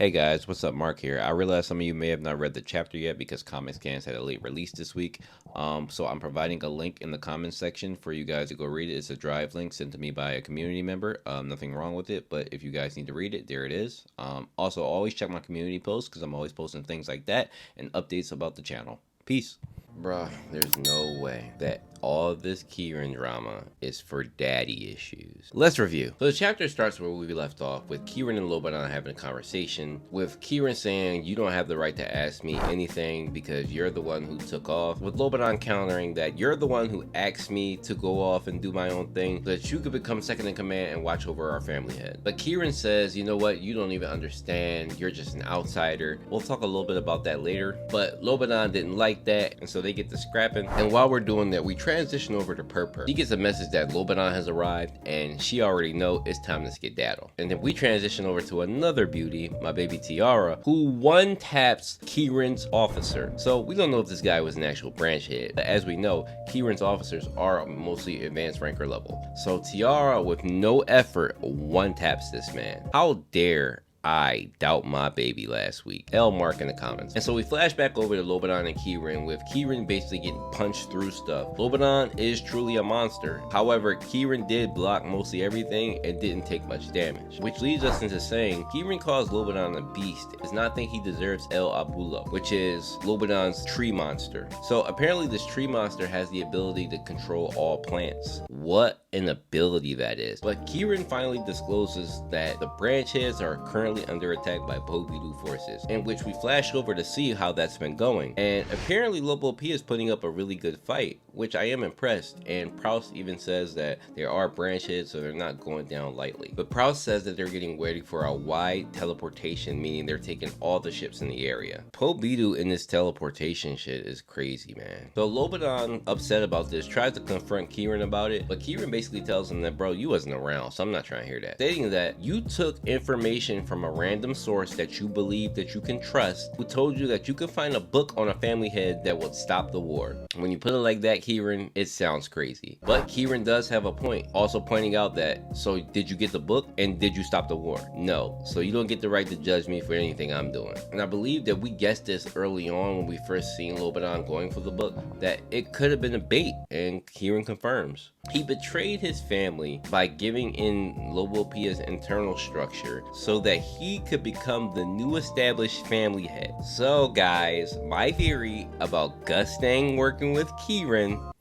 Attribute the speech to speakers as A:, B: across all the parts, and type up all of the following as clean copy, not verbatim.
A: Hey guys, what's up? Mark here. I realize some of you may have not read the chapter yet because Comic Scans had a late release this week. So I'm providing a link in the comments section for you guys to go read it. It's a drive link sent to me by a community member. Nothing wrong with it, but if you guys need to read it, there it is. Also, always check my community posts because I'm always posting things like that and updates about the channel. Peace. Bruh, there's no way that all this Kirin drama is for daddy issues. Let's review. So the chapter starts where we left off with Kirin and Lobadon having a conversation, with Kirin saying, you don't have the right to ask me anything because you're the one who took off, with Lobadon countering that you're the one who asked me to go off and do my own thing so that you could become second in command and watch over our family head. But Kirin says, you know what, you don't even understand, you're just an outsider. We'll talk a little bit about that later, but Lobadon didn't like that, and so they get to scrapping. And while we're doing that, we transition over to Purpur. She gets a message that Lobadon has arrived and she already know it's time to skedaddle. And then we transition over to another beauty, my baby Tiara, who one taps Kirin's officer. So we don't know if this guy was an actual branch head, but as we know, Kirin's officers are mostly advanced ranker level. So Tiara, with no effort, one taps this man. How dare I doubt my baby last week? L mark in the comments. And so we flash back over to Lobadon and Kirin, with Kirin basically getting punched through stuff. Lobadon is truly a monster. However, Kirin did block mostly everything and didn't take much damage, which leads us into saying Kirin calls Lobadon a beast, does not think he deserves Elbaba, which is Lobadon's tree monster. So apparently this tree monster has the ability to control all plants. What an ability that is. But Kirin finally discloses that the branch heads are currently under attack by bidau forces, in which we flash over to see how that's been going. And apparently Lobo P is putting up a really good fight, which I am impressed. And Proust even says that there are branch heads, so they're not going down lightly. But Proust says that they're getting ready for a wide teleportation, meaning they're taking all the ships in the area. bidau in this teleportation shit is crazy, man. So Lobadon, upset about this, tries to confront Kirin about it, but Kirin basically tells him that, bro, you wasn't around, so I'm not trying to hear that. Stating that you took information from a random source that you believe that you can trust, who told you that you could find a book on a family head that would stop the war. When you put it like that, Kirin, it sounds crazy. But Kirin does have a point, also pointing out that, so did you get the book and did you stop the war? No. So you don't get the right to judge me for anything I'm doing. And I believe that we guessed this early on when we first seen Lobadon going for the book, that it could have been a bait, and Kirin confirms. He betrayed his family by giving in Lobopia's internal structure so that he could become the new established family head. So guys, my theory about Gustang working with Kirin,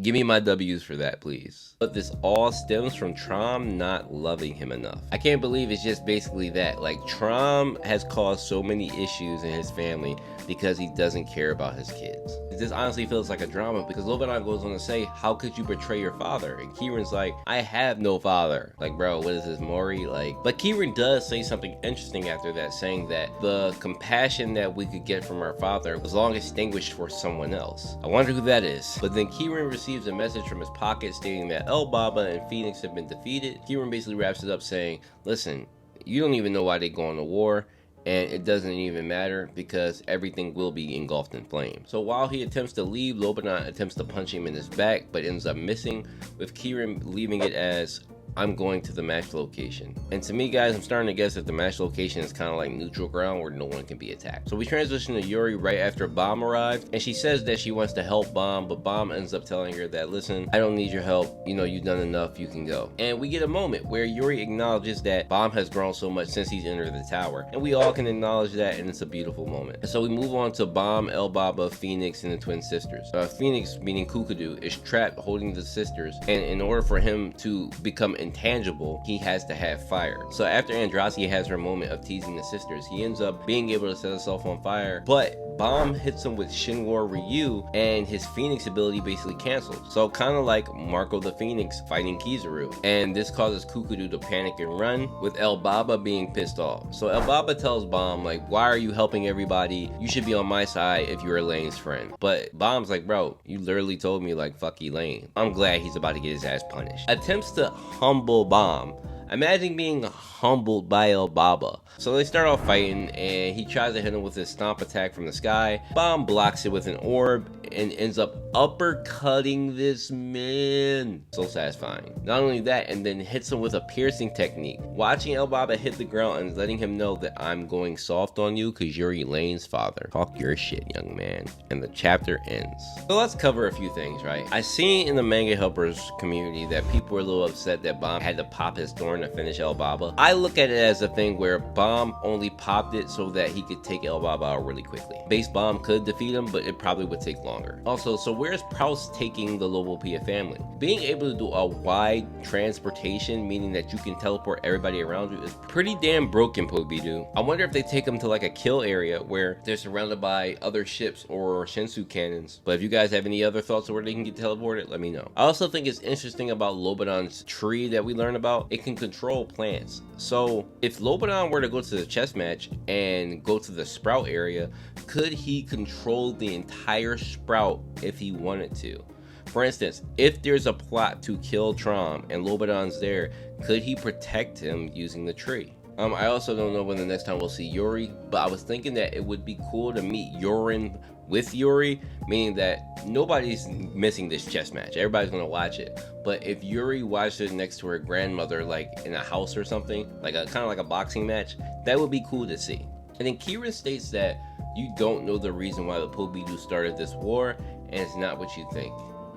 A: give me my W's for that, please. But this all stems from Trom not loving him enough. I can't believe it's just basically that. Like, Trom has caused so many issues in his family because he doesn't care about his kids. This honestly feels like a drama because Lobadon goes on to say, how could you betray your father? And Kirin's like, I have no father. Like, bro, what is this, Maury? Like, but Kirin does say something interesting after that, saying that the compassion that we could get from our father was long extinguished for someone else. I wonder who that is. But then Kirin receives a message from his pocket stating that Elbaba and Phoenix have been defeated. Kirin basically wraps it up saying, listen, you don't even know why they go on to war, and it doesn't even matter because everything will be engulfed in flames. So while he attempts to leave, Lobadon attempts to punch him in his back but ends up missing, with Kirin leaving it as, I'm going to the match location. And to me, guys, I'm starting to guess that the match location is kind of like neutral ground where no one can be attacked. So we transition to Yuri right after Baam arrived, and she says that she wants to help Baam, but Baam ends up telling her that, listen, I don't need your help, you know, you've done enough, you can go. And we get a moment where Yuri acknowledges that Baam has grown so much since he's entered the tower, and we all can acknowledge that, and it's a beautiful moment. And so we move on to Baam, Elbaba, Phoenix, and the twin sisters. Phoenix, meaning Kukadu, is trapped holding the sisters, and in order for him to become intangible, he has to have fire. So after Andraste has her moment of teasing the sisters, he ends up being able to set himself on fire, but Baam hits him with Shinwar Ryu, and his Phoenix ability basically cancels. So kind of like Marco the Phoenix fighting Kizaru. And this causes Kukadu to panic and run, with Elbaba being pissed off. So Elbaba tells Baam, like, why are you helping everybody? You should be on my side if you're Elaine's friend. But Baam's like, bro, you literally told me, like, fuck Elaine. I'm glad he's about to get his ass punished. Attempts to humble Baam. Imagine being humbled by Elbaba. So they start off fighting, and he tries to hit him with his stomp attack from the sky. Baam blocks it with an orb, and ends up uppercutting this man. So satisfying. Not only that, and then hits him with a piercing technique. Watching Elbaba hit the ground and letting him know that I'm going soft on you because you're Elaine's father. Talk your shit, young man. And the chapter ends. So let's cover a few things, right? I seen in the manga helpers community that people were a little upset that Baam had to pop his thorn to finish Elbaba. I look at it as a thing where Baam only popped it so that he could take Elbaba out really quickly. Base Baam could defeat him, but it probably would take longer. Also, so where's Proust taking the Lobopia family? Being able to do a wide transportation, meaning that you can teleport everybody around you, is pretty damn broken, Pobidu. I wonder if they take them to like a kill area where they're surrounded by other ships or Shinsu cannons. But if you guys have any other thoughts of where they can get teleported, let me know. I also think it's interesting about Lobadon's tree that we learned about. It can control plants. So if Lobadon were to go to the chess match and go to the sprout area, could he control the entire sprout if he wanted to? For instance, if there's a plot to kill Trom and Lobadon's there, could he protect him using the tree? I also don't know when the next time we'll see Yuri, but I was thinking that it would be cool to meet Yorin with Yuri, meaning that nobody's missing this chess match. Everybody's gonna watch it. But if Yuri watched it next to her grandmother, like in a house or something, like a kind of like a boxing match, that would be cool to see. And then Kirin states that you don't know the reason why the Pobidu started this war, and it's not what you think.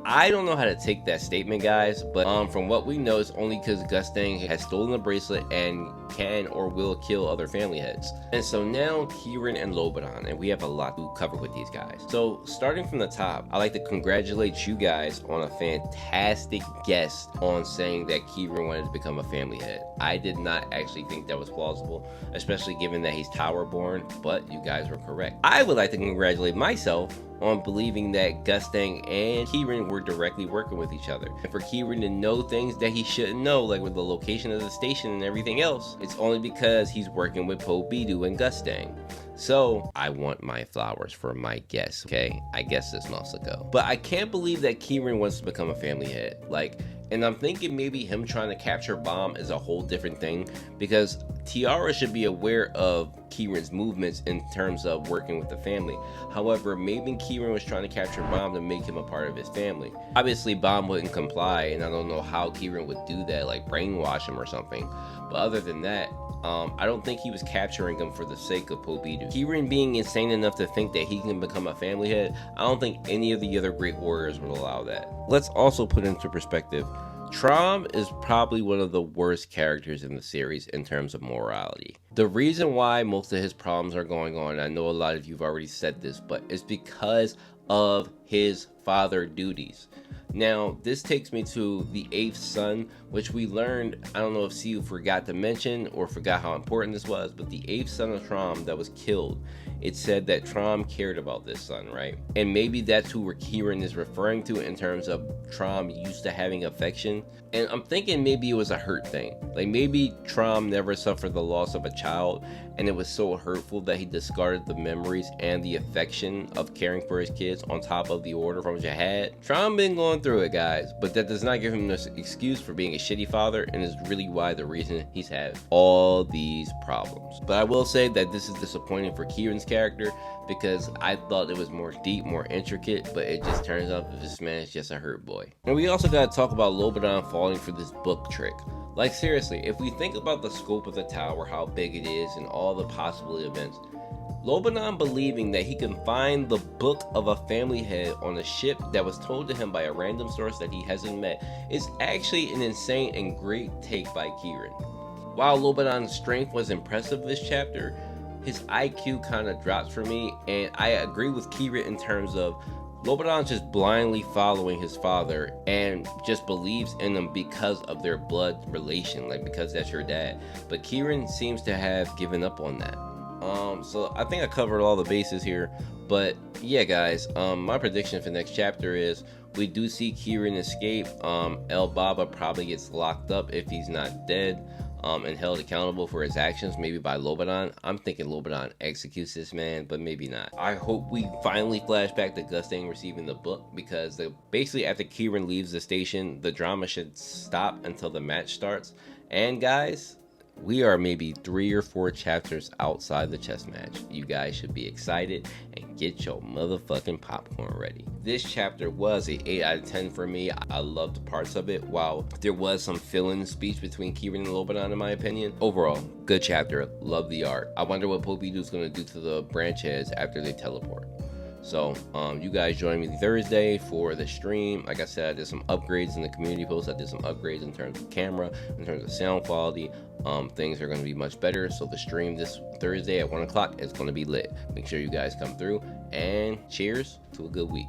A: I don't know how to take that statement, guys, but from what we know, it's only because Gustang has stolen the bracelet and can or will kill other family heads. And so now Kirin and Lobadon, and we have a lot to cover with these guys. So starting from the top, I'd like to congratulate you guys on a fantastic guess on saying that Kirin wanted to become a family head. I did not actually think that was plausible, especially given that he's Tower born, but you guys were correct. I would like to congratulate myself on believing that Gustang and Kirin were directly working with each other. And for Kirin to know things that he shouldn't know, like with the location of the station and everything else, it's only because he's working with Pobidu and Gustang. So I want my flowers for my guess, okay? I guessed this months ago. But I can't believe that Kirin wants to become a family head. And I'm thinking maybe him trying to capture Baam is a whole different thing, because Tiara should be aware of Kirin's movements in terms of working with the family. However, maybe Kirin was trying to capture Baam to make him a part of his family. Obviously, Baam wouldn't comply, and I don't know how Kirin would do that, like brainwash him or something. But other than that, I don't think he was capturing him for the sake of Pobidu. Kirin being insane enough to think that he can become a family head, I don't think any of the other great warriors would allow that. Let's also put into perspective, Trom is probably one of the worst characters in the series in terms of morality. The reason why most of his problems are going on, I know a lot of you have already said this, but it's because of his father duties. Now, this takes me to the 8th son, which we learned, I don't know if Siu forgot to mention or forgot how important this was, but the 8th son of Trom that was killed, it said that Trom cared about this son, right? And maybe that's who Kirin is referring to in terms of Trom used to having affection. And I'm thinking maybe it was a hurt thing. Like maybe Trom never suffered the loss of a child, and it was so hurtful that he discarded the memories and the affection of caring for his kids on top of the order from Jihad. Trom been going through it, guys, but that does not give him an excuse for being a shitty father, and is really why the reason he's had all these problems. But I will say that this is disappointing for Kirin's character, because I thought it was more deep, more intricate, but it just turns out that this man is just a hurt boy. And we also gotta talk about Lobadon falling for this book trick. Like seriously, if we think about the scope of the tower, how big it is, and all the possible events, Lobadon believing that he can find the book of a family head on a ship that was told to him by a random source that he hasn't met is actually an insane and great take by Kirin. While Lobadon's strength was impressive this chapter, his IQ kind of drops for me, and I agree with Kirin in terms of Lobadon's just blindly following his father and just believes in him because of their blood relation, like because that's your dad. But Kirin seems to have given up on that. So I think I covered all the bases here, but yeah guys, my prediction for the next chapter is we do see Kirin escape. Elbaba probably gets locked up if he's not dead, and held accountable for his actions, maybe by Lobadon. I'm thinking Lobadon executes this man, but maybe not. I hope we finally flash back to Gustang receiving the book, because basically after Kirin leaves the station, the drama should stop until the match starts. And guys, we are maybe 3 or 4 chapters outside the chess match. You guys should be excited and get your motherfucking popcorn ready. This chapter was a 8 out of 10 for me. I loved parts of it. While there was some fill-in speech between Kirin and Lobadon, in my opinion, overall, good chapter. Love the art. I wonder what Pobidu's gonna do to the branch heads after they teleport. So, you guys join me Thursday for the stream. Like I said, I did some upgrades in the community post. I did some upgrades in terms of camera, in terms of sound quality. Things are going to be much better. So the stream this Thursday at 1 o'clock is going to be lit. Make sure you guys come through, and cheers to a good week.